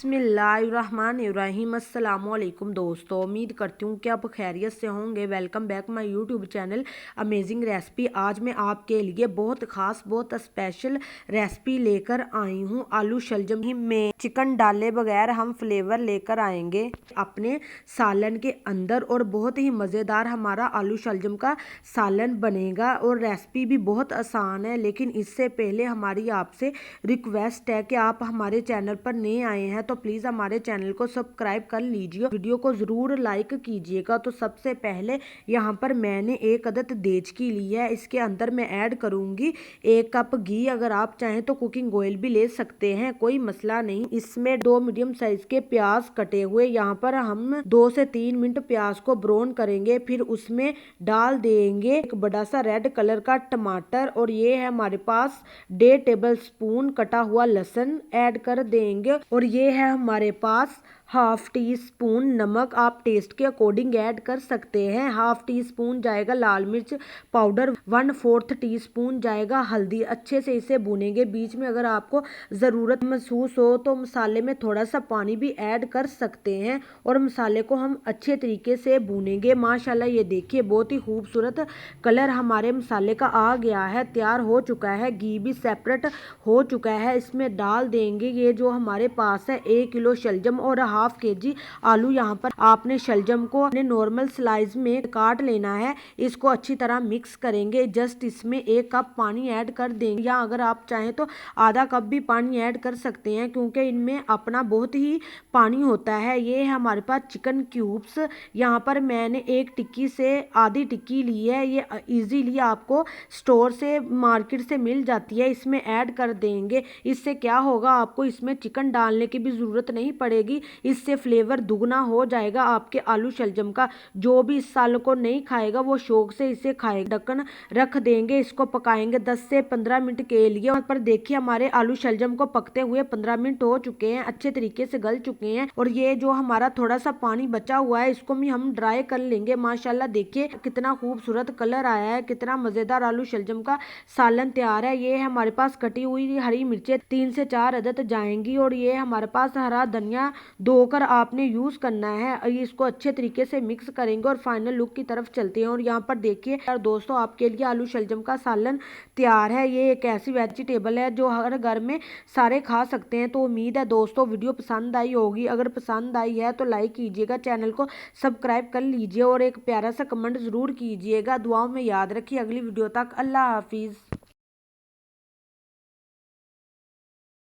बिस्मिल्लाहिर्रहमानिर्रहीम। अस्सलामुअलैकुम दोस्तों, उम्मीद करती हूँ कि आप खैरियत से होंगे। Welcome back my YouTube channel amazing recipe. आज मैं आपके लिए बहुत ख़ास बहुत स्पेशल रेसिपी लेकर आई हूँ। आलू शलजम में चिकन डाले बगैर हम फ्लेवर लेकर आएंगे अपने सालन के अंदर और बहुत ही मज़ेदार हमारा आलू शलजम का सालन बनेगा। और रेसिपी भी बहुत आसान है, लेकिन इससे पहले हमारी आपसे रिक्वेस्ट है कि आप हमारे चैनल पर नए आए हैं तो प्लीज़ हमारे चैनल को सब्सक्राइब कर लीजिए, वीडियो को ज़रूर लाइक कीजिएगा। तो सबसे पहले यहाँ पर मैंने एक अदद देचकी ली है। इसके अंदर मैं ऐड करूँगी 1 कप घी। अगर आप चाहें तो कुकिंग ऑयल भी ले सकते हैं, कोई मसला नहीं। इसमें 2 मीडियम साइज के प्याज कटे हुए, यहाँ पर हम 2 से 3 मिनट प्याज को ब्राउन करेंगे। फिर उसमें डाल देंगे एक बड़ा सा रेड कलर का टमाटर, और ये है हमारे पास 1.5 टेबल स्पून कटा हुआ लहसुन ऐड कर देंगे। और ये है हमारे पास 1/2 टी स्पून नमक, आप टेस्ट के अकॉर्डिंग ऐड कर सकते हैं। 1/2 टी स्पून जाएगा लाल मिर्च पाउडर, 1/4 टी स्पून जाएगा हल्दी। अच्छे से इसे भूनेंगे। बीच में अगर आपको ज़रूरत महसूस हो तो मसाले में थोड़ा सा पानी भी ऐड कर सकते हैं, और मसाले को हम अच्छे तरीके से भूनेंगे। माशाल्लाह ये देखिए बहुत ही खूबसूरत कलर हमारे मसाले का आ गया है, तैयार हो चुका है। घी भी सेपरेट हो चुका है। इसमें डाल देंगे ये जो हमारे पास है 1 किलो शलजम और 1/2 केजी आलू। यहाँ पर आपने शलजम को अपने नॉर्मल स्लाइस में काट लेना है। इसको अच्छी तरह मिक्स करेंगे। जस्ट इसमें 1 कप पानी ऐड कर देंगे, या अगर आप चाहें तो आधा कप भी पानी ऐड कर सकते हैं, क्योंकि इनमें अपना बहुत ही पानी होता है। ये है हमारे पास चिकन क्यूब्स। यहाँ पर मैंने 1 टिक्की से आधी टिक्की ली है। ये इजीली आपको स्टोर से मार्केट से मिल जाती है। इसमें ऐड कर देंगे। इससे क्या होगा, आपको इसमें चिकन डालने की भी ज़रूरत नहीं पड़ेगी। इससे फ्लेवर दुगना हो जाएगा आपके आलू शलजम का। जो भी इस साल को नहीं खाएगा वो शौक से इसे खाएगा। ढक्कन रख देंगे, इसको पकाएंगे 10 से 15 मिनट के लिए। और पर देखिए हमारे आलू शलजम को पकते हुए 15 मिनट हो चुके हैं, अच्छे तरीके से गल चुके हैं। और ये जो हमारा थोड़ा सा पानी बचा हुआ है इसको भी हम ड्राई कर लेंगे। माशाल्लाह देखिए कितना खूबसूरत कलर आया है, कितना मज़ेदार आलू शलजम का सालन तैयार है। ये हमारे पास कटी हुई हरी मिर्चें 3 से 4 अदद जाएंगी, और ये हमारे पास हरा धनिया धोकर आपने यूज़ करना है। इसको अच्छे तरीके से मिक्स करेंगे और फाइनल लुक की तरफ चलते हैं। और यहाँ पर देखिए दोस्तों, आपके लिए आलू शलजम का सालन तैयार है। ये एक ऐसी वेजिटेबल है जो हर घर में सारे खा सकते हैं। तो उम्मीद है दोस्तों वीडियो पसंद आई होगी। अगर पसंद आई है तो लाइक कीजिएगा, चैनल को सब्सक्राइब कर लीजिए और एक प्यारा सा कमेंट ज़रूर कीजिएगा। दुआओं में याद रखिए। अगली वीडियो तक अल्लाह हाफिज़।